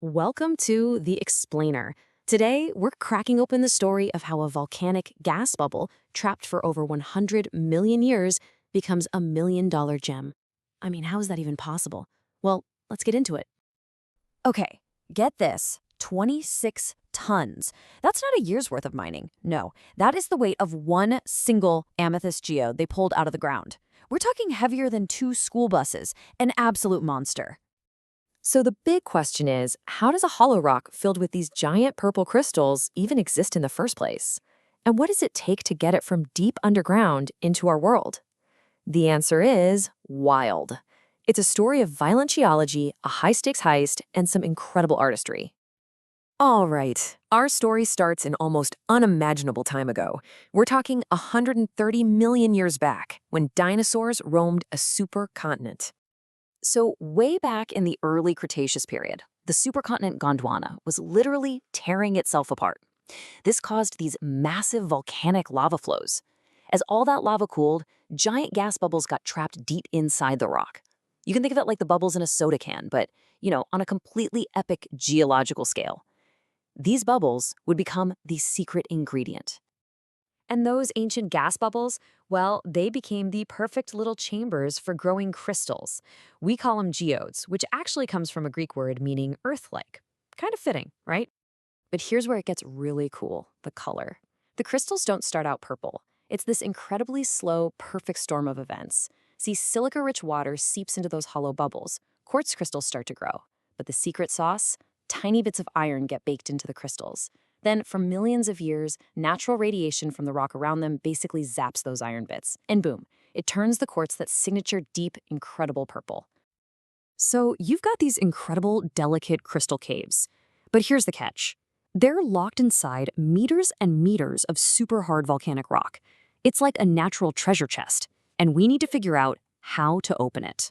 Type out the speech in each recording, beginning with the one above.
Welcome to The Explainer. Today, we're cracking open the story of how a volcanic gas bubble trapped for over 100 million years becomes $1 million gem. I mean, how is that even possible? Well, let's get into it. Okay, get this 26 tons. That's not a year's worth of mining. No, that is the weight of one single amethyst geode they pulled out of the ground. We're talking heavier than 2 school buses, an absolute monster. So the big question is, how does a hollow rock filled with these giant purple crystals even exist in the first place? And what does it take to get it from deep underground into our world? The answer is wild. It's a story of violent geology, a high-stakes heist, and some incredible artistry. All right, our story starts in almost unimaginable time ago. We're talking 130 million years back, when dinosaurs roamed a supercontinent. So way back in the early Cretaceous period, the supercontinent Gondwana was literally tearing itself apart. This caused these massive volcanic lava flows. As all that lava cooled, giant gas bubbles got trapped deep inside the rock. You can think of it like the bubbles in a soda can, but, on a completely epic geological scale. These bubbles would become the secret ingredient. And those ancient gas bubbles, well, they became the perfect little chambers for growing crystals. We call them geodes, which actually comes from a Greek word meaning earth-like. Kind of fitting, right? But here's where it gets really cool, the color. The crystals don't start out purple. It's this incredibly slow, perfect storm of events. See, silica-rich water seeps into those hollow bubbles. Quartz crystals start to grow. But the secret sauce? Tiny bits of iron get baked into the crystals. Then, for millions of years, natural radiation from the rock around them basically zaps those iron bits. And boom, it turns the quartz that signature deep, incredible purple. So you've got these incredible, delicate crystal caves. But here's the catch. They're locked inside meters and meters of super hard volcanic rock. It's like a natural treasure chest, and we need to figure out how to open it.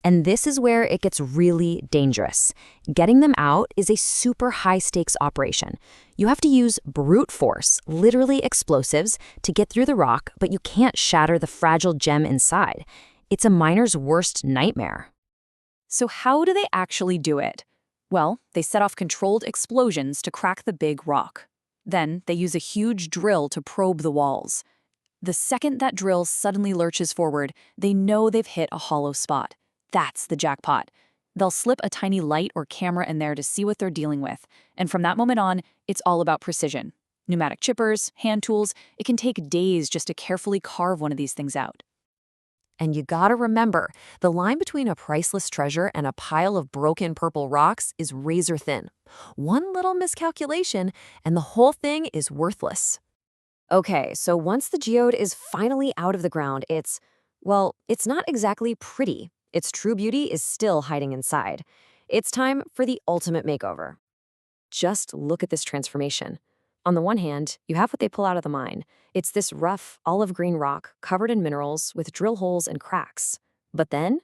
And this is where it gets really dangerous. Getting them out is a super high-stakes operation. You have to use brute force, literally explosives, to get through the rock, but you can't shatter the fragile gem inside. It's a miner's worst nightmare. So, how do they actually do it? Well, they set off controlled explosions to crack the big rock. Then, they use a huge drill to probe the walls. The second that drill suddenly lurches forward, they know they've hit a hollow spot. That's the jackpot. They'll slip a tiny light or camera in there to see what they're dealing with. And from that moment on, it's all about precision. Pneumatic chippers, hand tools, it can take days just to carefully carve one of these things out. And you gotta remember, the line between a priceless treasure and a pile of broken purple rocks is razor thin. One little miscalculation, and the whole thing is worthless. Okay, so once the geode is finally out of the ground, it's not exactly pretty. Its true beauty is still hiding inside. It's time for the ultimate makeover. Just look at this transformation. On the one hand, you have what they pull out of the mine. It's this rough, olive green rock covered in minerals with drill holes and cracks. But then,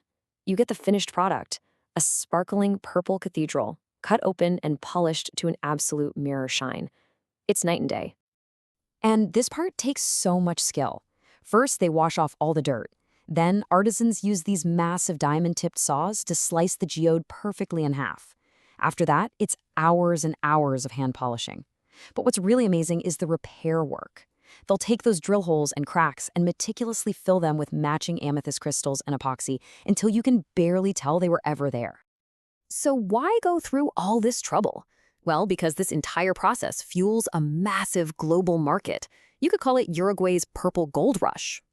you get the finished product, a sparkling purple cathedral, cut open and polished to an absolute mirror shine. It's night and day. And this part takes so much skill. First, they wash off all the dirt. Then, artisans use these massive diamond-tipped saws to slice the geode perfectly in half. After that, it's hours and hours of hand polishing. But what's really amazing is the repair work. They'll take those drill holes and cracks and meticulously fill them with matching amethyst crystals and epoxy until you can barely tell they were ever there. So why go through all this trouble? Well, because this entire process fuels a massive global market. You could call it Uruguay's purple gold rush.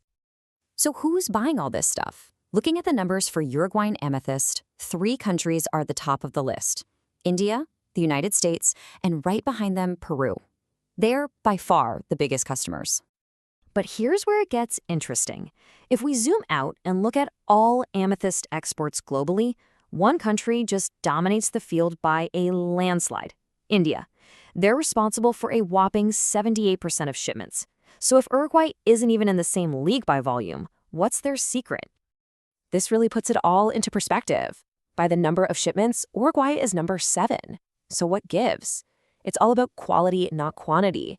So who's buying all this stuff? Looking at the numbers for Uruguayan amethyst, 3 countries are at the top of the list: India, the United States, and right behind them, Peru. They're by far the biggest customers. But here's where it gets interesting. If we zoom out and look at all amethyst exports globally, one country just dominates the field by a landslide: India. They're responsible for a whopping 78% of shipments. So if Uruguay isn't even in the same league by volume, what's their secret? This really puts it all into perspective. By the number of shipments, Uruguay is number 7. So what gives? It's all about quality, not quantity.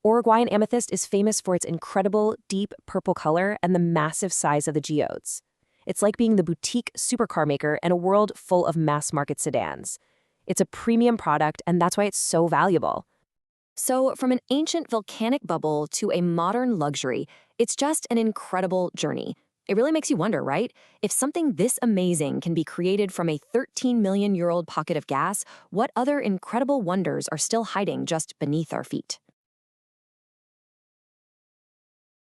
Uruguayan amethyst is famous for its incredible, deep purple color and the massive size of the geodes. It's like being the boutique supercar maker in a world full of mass-market sedans. It's a premium product, and that's why it's so valuable. So, from an ancient volcanic bubble to a modern luxury, it's just an incredible journey. It really makes you wonder, right? If something this amazing can be created from a 13 million-year-old pocket of gas, what other incredible wonders are still hiding just beneath our feet?